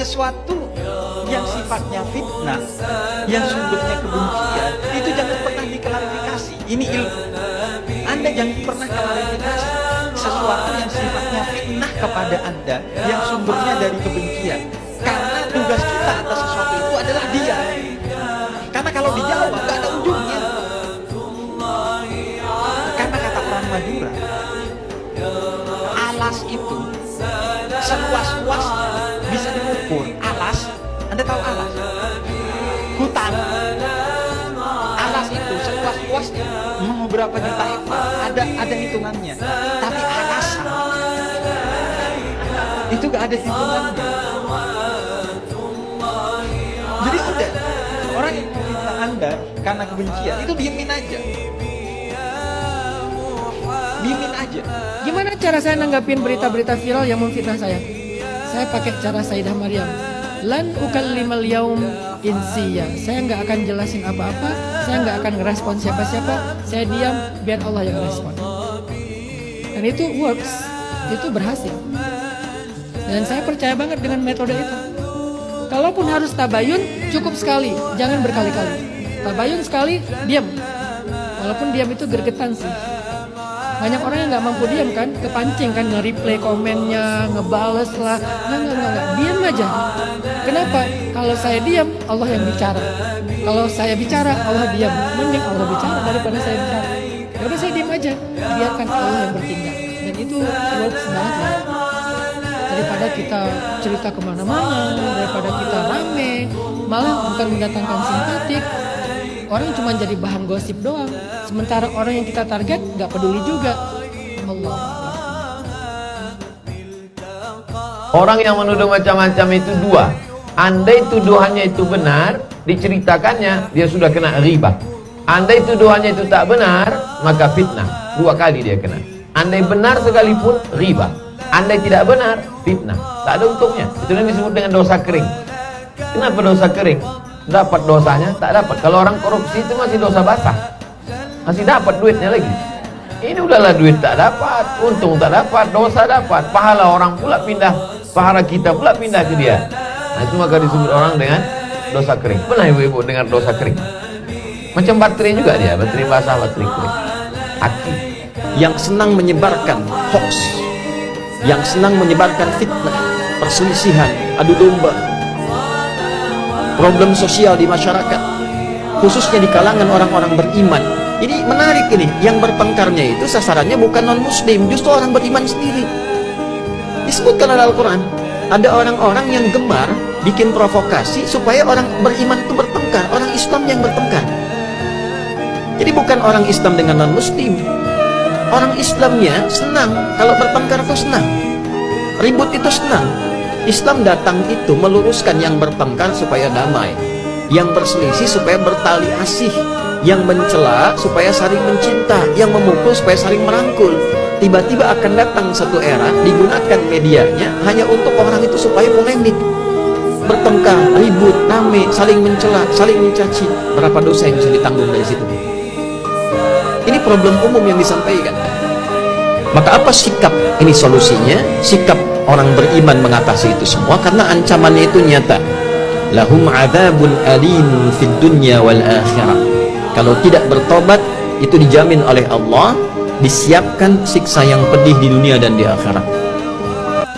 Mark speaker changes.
Speaker 1: sesuatu yang sifatnya fitnah, yang sumbernya kebencian, itu jangan pernah diklarifikasi. Ini ilmu. Anda jangan pernah klarifikasi sesuatu yang sifatnya fitnah kepada Anda, yang sumbernya dari kebencian. Karena tugas kita atas sesuatu itu adalah dia. Karena kalau dijawab gak ada ujungnya. Karena kata orang Madura, alas itu seluas-luas bisa diukur. Alas, Anda tahu alas? Hutan. Alas itu seluas-luasnya mau berapa juta hektar, ada hitungannya. Tapi alasan itu gak ada hitungannya. Jadi udah, orang yang memfitnah Anda karena kebencian itu diemin aja. Diemin aja.
Speaker 2: Gimana cara saya nanggapin berita-berita viral yang memfitnah saya? Saya pakai cara Sayyidah Maryam. Lan ukallimal yaum insiya. Saya nggak akan jelasin apa-apa, saya nggak akan ngerespon siapa-siapa, saya diam biar Allah yang respon. Dan itu works, itu berhasil. Dan saya percaya banget dengan metode itu. Kalaupun harus tabayun, cukup sekali, jangan berkali-kali. Tabayun sekali, diam. Walaupun diam itu gergetan sih. Banyak orang yang nggak mampu diam kan, kepancing kan, nge-replay komennya, ngebales lah. Nggak, diam aja. Kenapa? Kalau saya diam, Allah yang bicara. Kalau saya bicara, Allah diam. Mending Allah bicara daripada saya bicara. Ya udah saya diam aja, biarkan Allah yang bertindak. Dan itu works banget ya. Daripada kita cerita kemana-mana, daripada kita rame, malah bukan mendatangkan simpatik. Orang cuma jadi bahan gosip doang. Sementara orang yang kita target nggak peduli juga. Allah.
Speaker 3: Orang yang menuduh macam-macam itu dua. Andai tuduhannya itu benar, diceritakannya, dia sudah kena riba. Andai tuduhannya itu tak benar, maka fitnah. 2 kali dia kena. Andai benar sekalipun, riba. Andai tidak benar, fitnah. Tak ada untungnya. Itu yang disebut dengan dosa kering. Kenapa dosa kering? Dapat dosanya, tak dapat. Kalau orang korupsi itu masih dosa basah, masih dapat duitnya lagi. Ini udahlah duit tak dapat, untung tak dapat, dosa dapat, pahala orang pula pindah, pahala kita pula pindah ke dia. Nah itu maka disebut orang dengan dosa kering. Pernah ibu-ibu dengar dosa kering? Macam baterai juga dia, baterai basah, baterai kering. Aki
Speaker 4: yang senang menyebarkan hoax, yang senang menyebarkan fitnah, perselisihan, adu domba, problem sosial di masyarakat, khususnya di kalangan orang-orang beriman. Ini menarik ini, yang bertengkarnya itu sasarannya bukan non-muslim, justru orang beriman sendiri. Disebutkan oleh Al-Quran, ada orang-orang yang gemar bikin provokasi supaya orang beriman itu bertengkar, orang Islam yang bertengkar. Jadi bukan orang Islam dengan non-muslim, orang Islamnya senang kalau bertengkar itu senang, ribut itu senang. Islam datang itu meluruskan yang bertengkar supaya damai, yang berselisih supaya bertali asih, yang mencela supaya saling mencinta, yang memukul supaya saling merangkul. Tiba-tiba akan datang satu era digunakan medianya hanya untuk orang itu supaya polemik, bertengkar, ribut, rame, saling mencela, saling mencaci. Berapa dosa yang bisa ditanggung dari situ? Ini problem umum yang disampaikan. Maka apa sikap? Ini solusinya, sikap orang beriman mengatasi itu semua, karena ancamannya itu nyata. Lahum adzabun alim fid dunya wal akhirah. Kalau tidak bertobat, itu dijamin oleh Allah, disiapkan siksa yang pedih di dunia dan di akhirat.